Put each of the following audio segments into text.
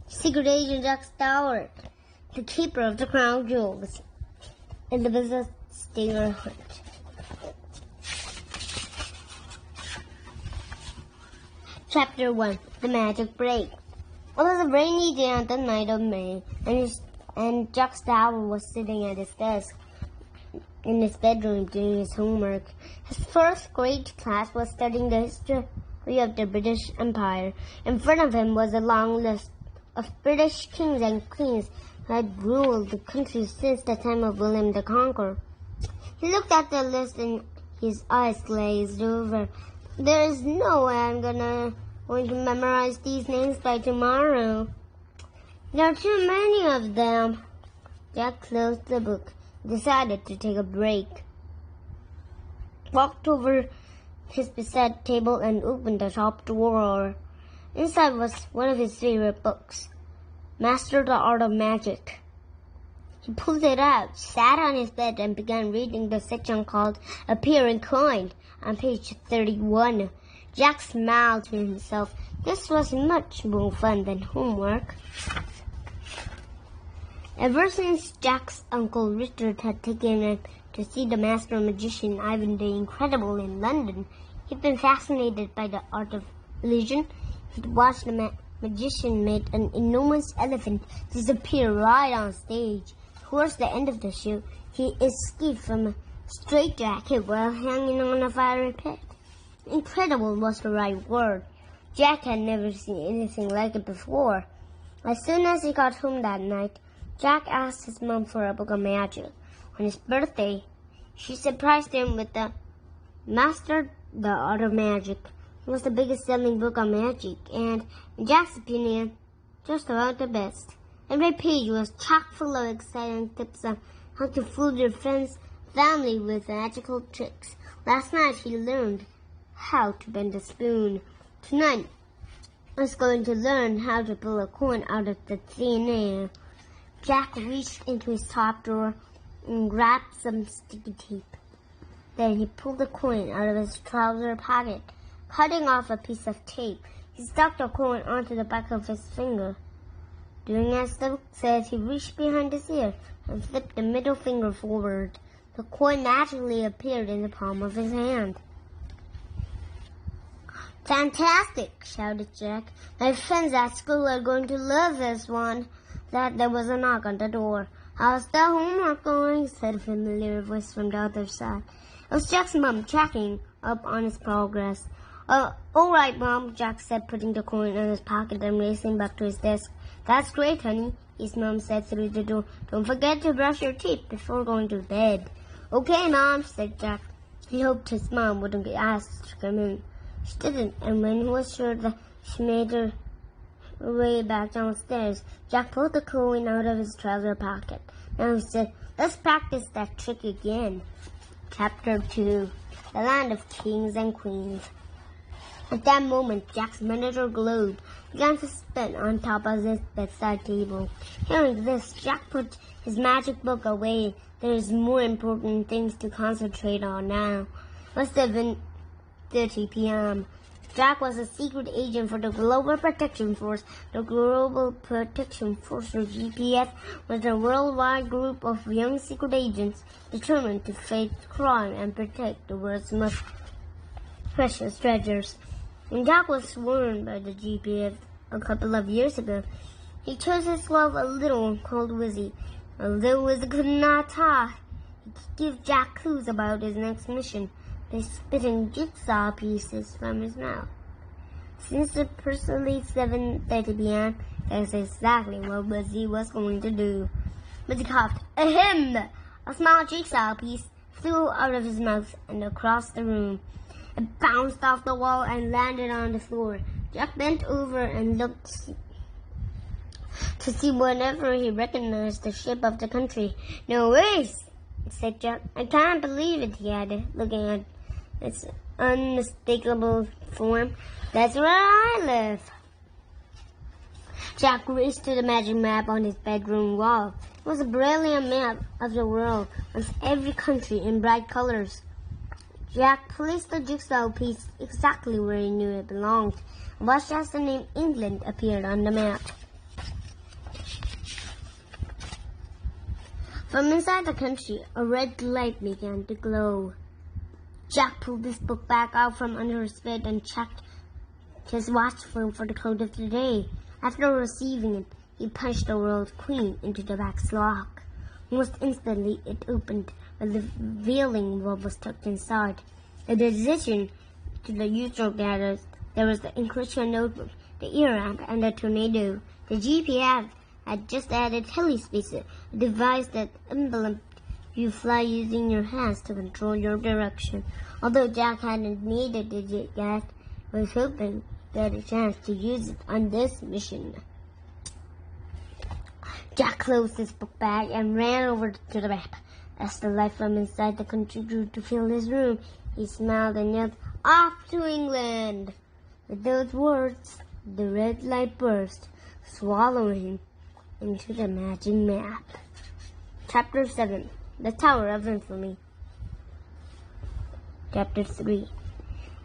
Secret Agent Jack Stalwart, the keeper of the crown jewels, in the business stinger hunt. Chapter 1. The Magic Break. It was a rainy day on the night of May, and Jack Stalwart was sitting at his desk in his bedroom doing his homework. His first grade class was studying the history of the British Empire. In front of him was a long list of British kings and queens who had ruled the country since the time of William the Conqueror. He looked at the list and his eyes glazed over. There is no way I'm going to memorize these names by tomorrow. There are too many of them. Jack closed the book, decided to take a break. Walked over his bedside table and opened the top drawer. Inside was one of his favorite books, Master the Art of Magic. He pulled it out, sat on his bed, and began reading the section called Appearing Coin on page 31. Jack smiled to himself. This was much more fun than homework. Ever since Jack's uncle Richard had taken him to see the master magician Ivan the Incredible in London, he'd been fascinated by the art of illusion. He'd watched the magician make an enormous elephant disappear right on stage. Towards the end of the show, he escaped from a straitjacket while hanging on a fiery pit. Incredible was the right word. Jack had never seen anything like it before. As soon as he got home that night, Jack asked his mom for a book of magic. On his birthday, she surprised him with the Master the Art of Magic. It was the biggest selling book on magic and, in Jack's opinion, just about the best. Every page was chock full of exciting tips on how to fool your friends' family with magical tricks. Last night he learned how to bend a spoon. Tonight he was going to learn how to pull a coin out of the thin air. Jack reached into his top drawer and grabbed some sticky tape. Then he pulled the coin out of his trouser pocket. Cutting off a piece of tape, he stuck the coin onto the back of his finger. Doing as the book said, he reached behind his ear and flipped the middle finger forward. The coin naturally appeared in the palm of his hand. "Fantastic!" shouted Jack. "My friends at school are going to love this one." There was a knock on the door. "How's the homework going?" said a familiar voice from the other side. It was Jack's mom checking up on his progress. "All right, Mom," Jack said, putting the coin in his pocket and racing back to his desk. "That's great, honey," his mom said through the door. "Don't forget to brush your teeth before going to bed." "Okay, Mom," said Jack. He hoped his mom wouldn't get asked to come in. She didn't, and when he was sure that she made her way back downstairs, Jack pulled the coin out of his trouser pocket. Now he said, "Let's practice that trick again." Chapter 2. The Land of Kings and Queens. At that moment, Jack's miniature globe began to spin on top of his bedside table. Hearing this, Jack put his magic book away. There's more important things to concentrate on now. It was 7:30 p.m. Jack was a secret agent for the Global Protection Force. The Global Protection Force, or GPS, was a worldwide group of young secret agents determined to fight crime and protect the world's most precious treasures. When Jack was sworn by the GPS a couple of years ago, he chose himself a little called Wizzy. Although Wizzy could not talk, he could give Jack clues about his next mission by spitting jigsaw pieces from his mouth. Since it's precisely 7:30 p.m., that's exactly what Wizzy was going to do. Wizzy coughed. Ahem! A small jigsaw piece flew out of his mouth and across the room. It bounced off the wall and landed on the floor. Jack bent over and looked to see whenever he recognized the shape of the country. "No ways," said Jack. "I can't believe it," he added, looking at its unmistakable form. "That's where I live." Jack raced to the magic map on his bedroom wall. It was a brilliant map of the world with every country in bright colors. Jack placed the jigsaw piece exactly where he knew it belonged, and watched as the name England appeared on the map. From inside the country, a red light began to glow. Jack pulled his book bag out from under his bed and checked his watch for the code of the day. After receiving it, he punched the world queen into the bag's lock. Almost instantly, it opened, but the revealing robe was tucked inside. In addition to the usual gadgets, there was the encryption notebook, the ear amp, and the tornado. The GPS had just added HeliSpacer, a device that implements you fly using your hands to control your direction. Although Jack hadn't needed it yet, he was hoping to get a chance to use it on this mission. Jack closed his book bag and ran over to the map. As the light from inside the country grew to fill his room, he smiled and yelled, "Off to England!" With those words, the red light burst, swallowing him into the magic map. Chapter 7. The Tower of Infamy. Chapter 3.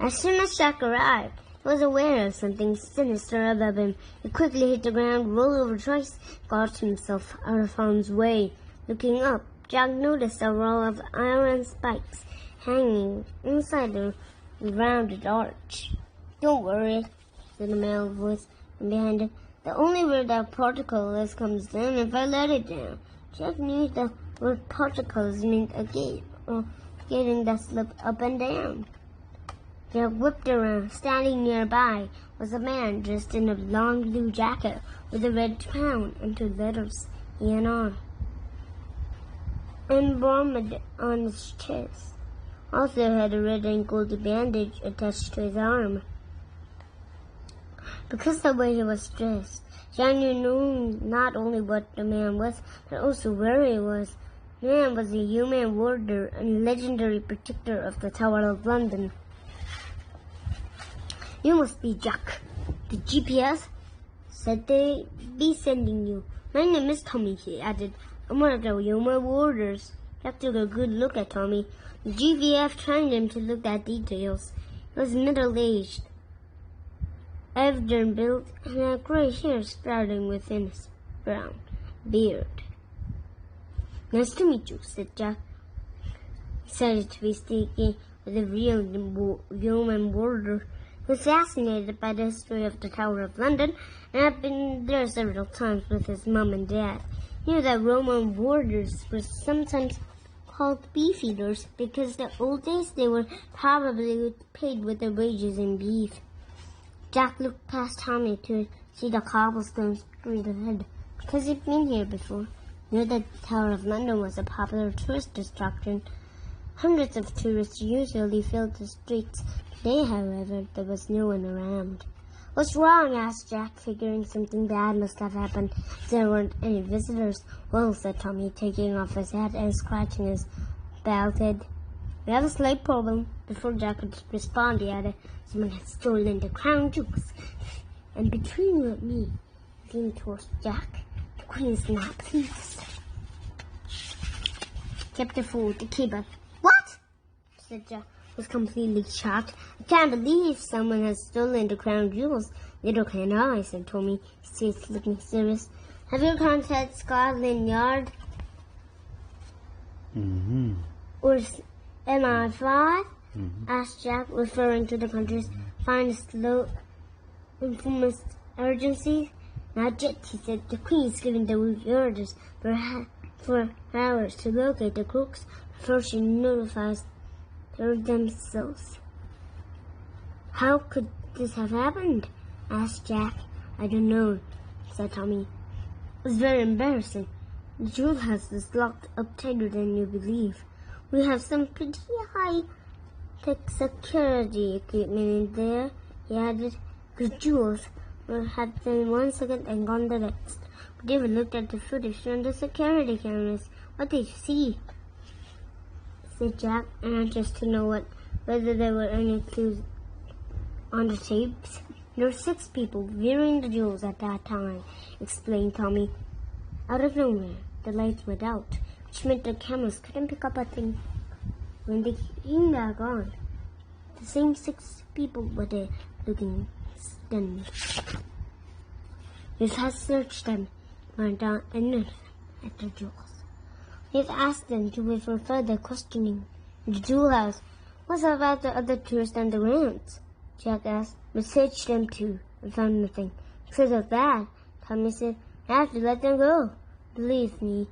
As soon as Jack arrived, he was aware of something sinister above him. He quickly hit the ground, rolled over twice, got himself out of harm's way. Looking up, Jack noticed a row of iron spikes hanging inside the rounded arch. "Don't worry," said a male voice from behind him. "The only way that portcullis comes down if I let it down." Jack knew the word portcullis meant a gate, or getting that slip up and down. Jack whipped around. Standing nearby was a man dressed in a long blue jacket with a red crown and two letters, E&R, emblazoned on his chest. Also had a red and gold bandage attached to his arm. Because of the way he was dressed, Jack knew not only what the man was, but also where he was. The man was a human warder and legendary protector of the Tower of London. "You must be Jack. The GPS said they'd be sending you. My name is Tommy," he added. "I'm one of the human warders." Jack took a good look at Tommy. The GPS trained him to look at details. He was middle-aged, Evden built, and had gray hair sprouting within his brown beard. "Nice to meet you," said Jack, excited to be speaking with a real human warder. He was fascinated by the history of the Tower of London and had been there several times with his mom and dad. He knew that Roman warders were sometimes called beefeaters because in the old days they were probably paid with their wages in beef. Jack looked past Tommy to see the cobblestone street ahead. Because he'd been here before, he knew that the Tower of London was a popular tourist attraction. Hundreds of tourists usually filled the streets. Today, however, there was no one around. "What's wrong?" asked Jack, figuring something bad must have happened. There weren't any visitors. "Well," said Tommy, taking off his hat and scratching his bald head, "we have a slight problem." Before Jack could respond, he added, "Someone had stolen the crown jewels. And between you and me," he leaned towards Jack, "the Queen's not pleased." Chapter 4. The Keeper. "What?" said Jack, was completely shocked. "I can't believe someone has stolen the crown jewels." "Neither can I," said Tommy, his face looking serious. "Have you contacted Scotland Yard?" "Or MI5? asked Jack, referring to the country's finest infamous urgency. "Not yet," he said. "The Queen's giving the orders for hours to locate the crooks before she notifies themselves." "How could this have happened?" asked Jack. "I don't know," said Tommy. "It's very embarrassing. The jewel house is locked up tighter than you believe. We have some pretty high-tech security equipment in there," he added. "The jewels had been 1 second and gone the next. We even looked at the footage from the security cameras. What did you see?" said Jack, anxious to know whether there were any clues on the tapes. "There were 6 people viewing the jewels at that time," explained Tommy. "Out of nowhere, the lights went out, which meant the cameras couldn't pick up a thing. When they came back on, the same 6 people were there, looking stunned. We had searched them, went down and noticed at the jewels." He asked them to wait for further questioning. The jewel house. What about the other tourists and the grounds? Jack asked. We searched them too and found nothing. Because of that, Tommy said, I have to let them go. Believe me,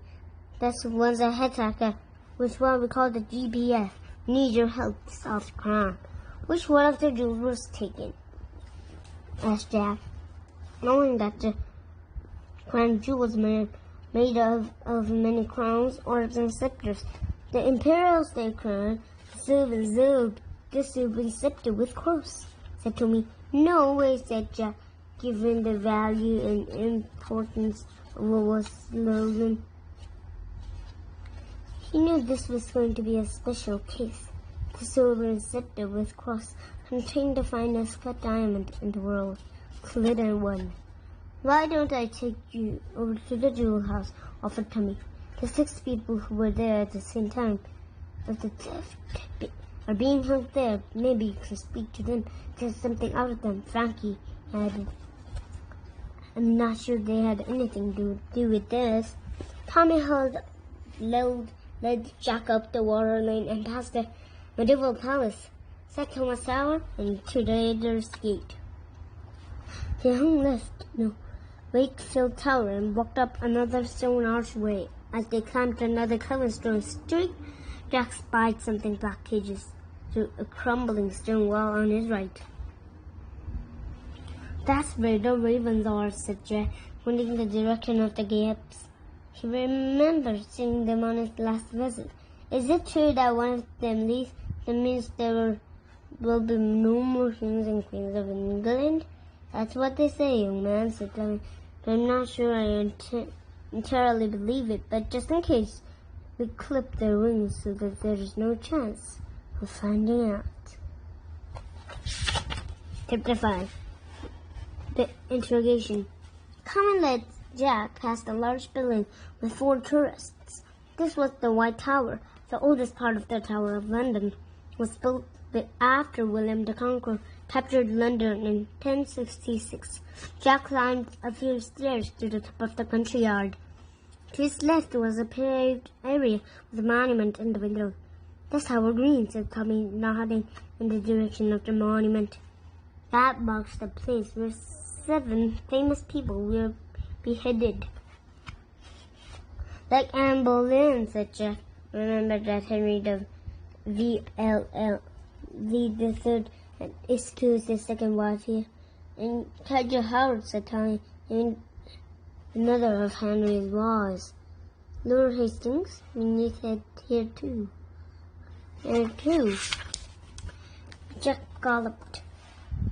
that's the ones I had tracker, which one we call the GPF. Need your help to solve the crime. Which one of the jewels was taken? Asked Jack, knowing that the crown jewel was made of many crowns, orbs, and scepters. The imperial state crown, the silver scepter with cross, said Tommy. No way, said Jack, given the value and importance of what was stolen. He knew this was going to be a special case. The silver scepter with cross contained the finest cut diamond in the world, glitter one. Why don't I take you over to the jewel house, offered Tommy. The 6 people who were there at the same time of the theft are being hung there. Maybe you can speak to them, get something out of them, Frankie added. I'm not sure they had anything to do with this. Tommy led Jack up the water lane and past the medieval palace, sat Thomas Tower, and to the Raiders' Gate. They hung left, Wakefield Tower, and walked up another stone archway. As they climbed another cobblestone street, Jack spied something black cages through a crumbling stone wall on his right. That's where the ravens are, said Jack, pointing in the direction of the gates. He remembered seeing them on his last visit. Is it true that one of them leaves? That means there will be no more kings and queens of England? That's what they say, young man, said Tommy. But I'm not sure I entirely believe it, but just in case, we clip their wings so that there is no chance of finding out. Chapter 5. The interrogation. Tommy led Jack past a large building with 4 tourists. This was the White Tower, the oldest part of the Tower of London. It was built after William the Conqueror captured London in 1066. Jack climbed a few stairs to the top of the country yard. To his left was a paved area with a monument in the window. That's Tower Green, said Tommy, nodding in the direction of the monument. That marks the place where 7 famous people were beheaded. Like Anne Boleyn, said Jack. Remember that Henry the VLL, the third, and excused his second wife here. And Cadger Howard, said Tommy, and another of Henry's wives. Lord Hastings, and you said here too. Here too. Jack galloped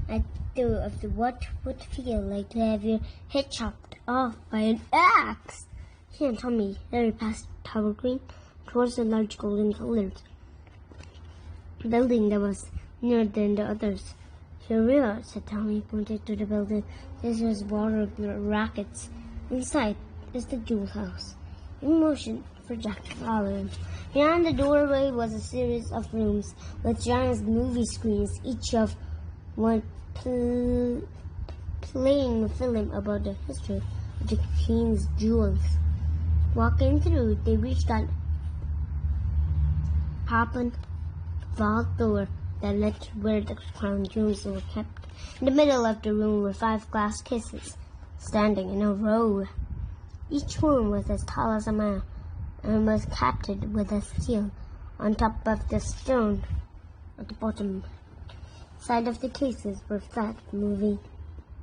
at of the what would feel like to have your head chopped off by an axe. He and Tommy hurried past Tower Green towards a large golden-colored building that was nearer than the others. Here we are, said Tommy, pointing to the building. This was water rackets. Inside is the jewel house. He motioned for Jack to follow him. Behind the doorway was a series of rooms with giant movie screens, each of one playing a film about the history of the king's jewels. Walking through, they reached an open vault door that led to where the crown jewels were kept. In the middle of the room were 5 glass cases, standing in a row. Each one was as tall as a man and was capped with a seal on top of the stone at the bottom. Side of the cases were flat, moving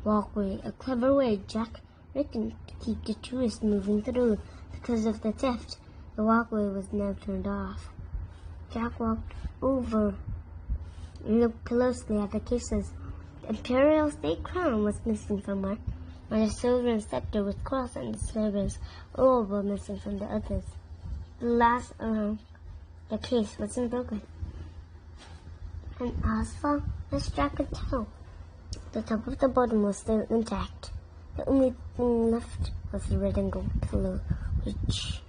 walkway, a clever way Jack reckoned to keep the tourists moving through. Because of the theft, the walkway was now turned off. Jack walked over and looked closely at the cases. The imperial state crown was missing somewhere, and the silver scepter with cross and the silvers all were missing from the others. The last around the case wasn't broken. And as far as Jack could tell, the top of the bottom was still intact. The only thing left was the red and gold pillow, which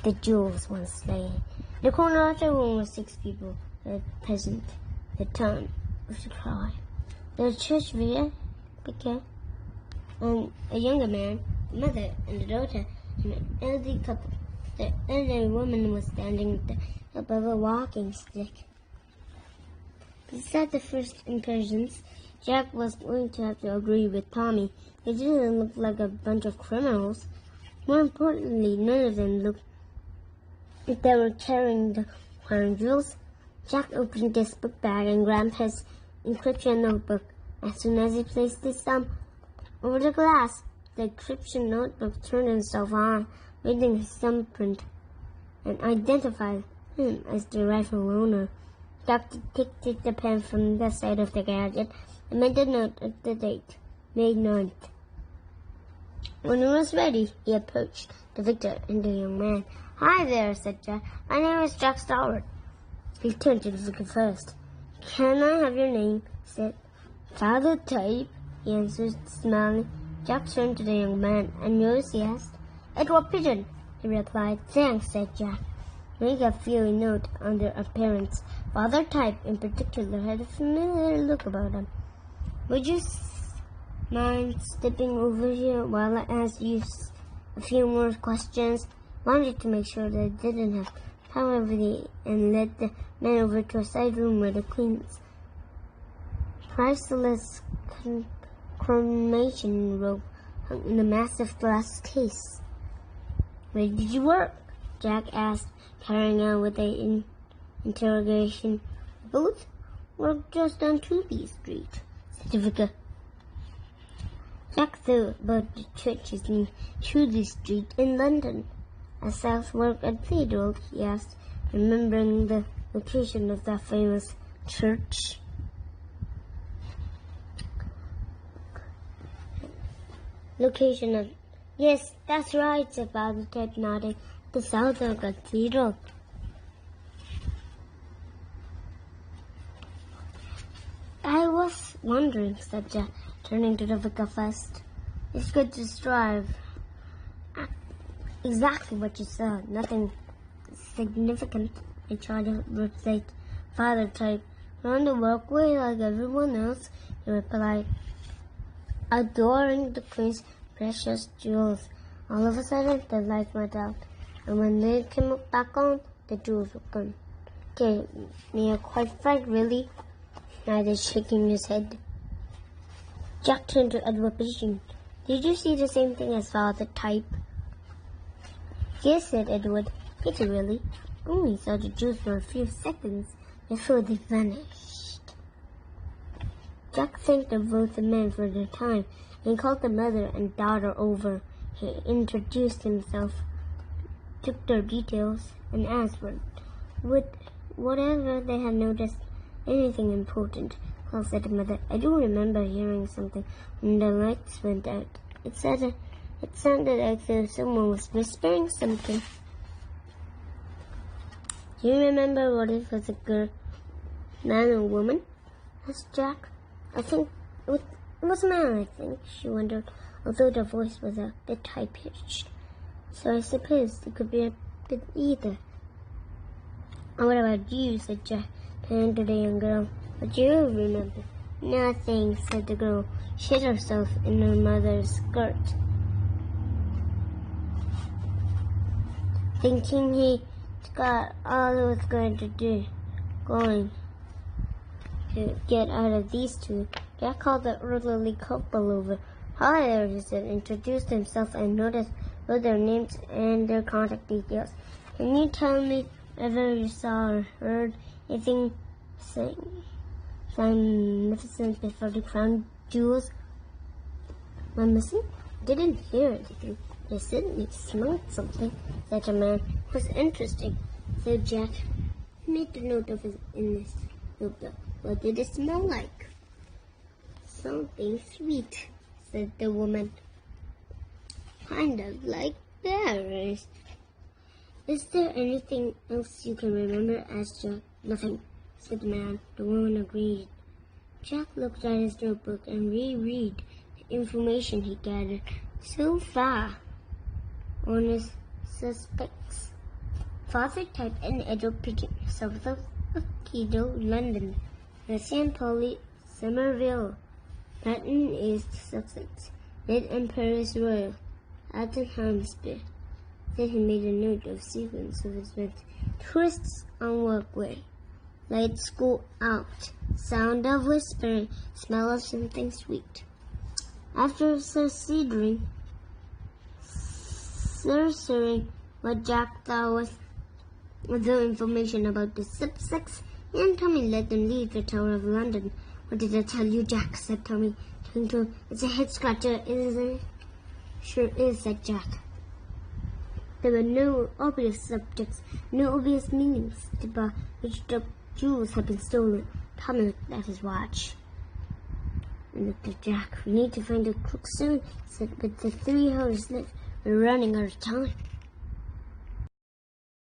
the jewels once lay. In the corner of the room were 6 people, a peasant, the town of the cry, the church vicar, and a younger man, a mother and a daughter, and an elderly couple. The elderly woman was standing at the help of a walking stick. Besides the first impressions, Jack was going to have to agree with Tommy. They didn't look like a bunch of criminals. More importantly, none of them looked like they were carrying the crown jewels. Jack opened his book bag and grabbed his encryption notebook. As soon as he placed his thumb over the glass, the encryption notebook turned itself on, reading his thumbprint, and identified him as the rightful owner. Jack took the pen from the side of the gadget and made a note of the date, May 9th. When he was ready, he approached the victor and the young man. "Hi there," said Jack. "My name is Jack Stalwart." He turned to the victor first. "Can I have your name?" said Father Type. He answered, smiling. Jack turned to the young man. "And yours?" he asked. "Edward Pigeon," he replied. "Thanks," said Jack. Make a few note on their appearance. Father Type, in particular, had a familiar look about him. "Would you mind stepping over here while I ask you a few more questions?" Wanted to make sure that I didn't have power over the and led the man over to a side room where the queen's priceless cremation robe hung in a massive glass case. "Where did you work?" Jack asked, carrying on with the interrogation. "Both worked just on 2B Street," said the vicar. Jack thought about the churches in Tudor Street in London. "A Southwark Cathedral?" he asked, remembering the location of that famous church. Yes, that's right," said Father Type, nodding. "The Southwark Cathedral." "I was wondering," said Jack, turning to the vicar first. "It's good to strive. Exactly what you said. Nothing significant," I tried to replicate Father Type. "On the walkway like everyone else," he replied, adoring the queen's precious jewels. All of a sudden, the light went out, and when they came back on, the jewels were gone. "Gave me a quite fright, really," he added, shaking his head. Jack turned to Edward Pigeon. "Did you see the same thing as Father Type?" "Yes," said Edward. "Pity, really. Only saw the jewels for a few seconds before they vanished." Jack thanked both the men for their time and called the mother and daughter over. He introduced himself, took their details, and asked whatever they had noticed anything important. "Well," said the mother, "I do remember hearing something when the lights went out. It sounded like though someone was whispering something." "Do you remember what it was, a girl, man or woman?" asked Jack. "I think it was a man, I think," she wondered, although the voice was a bit high-pitched. "So I suppose it could be a bit either." "And what about you?" said Jack, turning to the young girl. "What do you remember?" "Nothing," said the girl. She hid herself in her mother's skirt. Thinking he got all he was going to get out of these two, Jack called the elderly couple over. "Hi there," he said, introduced himself, and noticed both their names and their contact details. "Can you tell me whether you saw or heard anything significant before the crown jewels were missing?" "Didn't hear anything. I certainly smelled something," said the man. "It was interesting," said Jack. He made a note of it in this notebook. "What did it smell like?" "Something sweet," said the woman. "Kind of like berries." "Is there anything else you can remember?" asked Jack. "Nothing," said the man. The woman agreed. Jack looked at his notebook and reread the information he gathered so far on his suspects. Father Type and Edward Pigeon, south of Kedo, London. The St. Pauli, Somerville, Patten East, Sussex. Mid-Emperor's Royal, Alton Hampshire. Then he made a note of sequence of his events. Tourists on walkway. Lights go out. Sound of whispering. Smell of something sweet. After surrendering what Jack thought was the information about the subsects, and Tommy let them leave the Tower of London. "What did I tell you, Jack?" said Tommy. "It's a head scratcher, isn't it?" "Sure is," said Jack. There were no obvious subjects, no obvious meanings by which the jewels had been stolen. Tommy looked at his watch and looked at Jack. "We need to find the crook soon," he said. "With the 3 hours left, we're running out of time."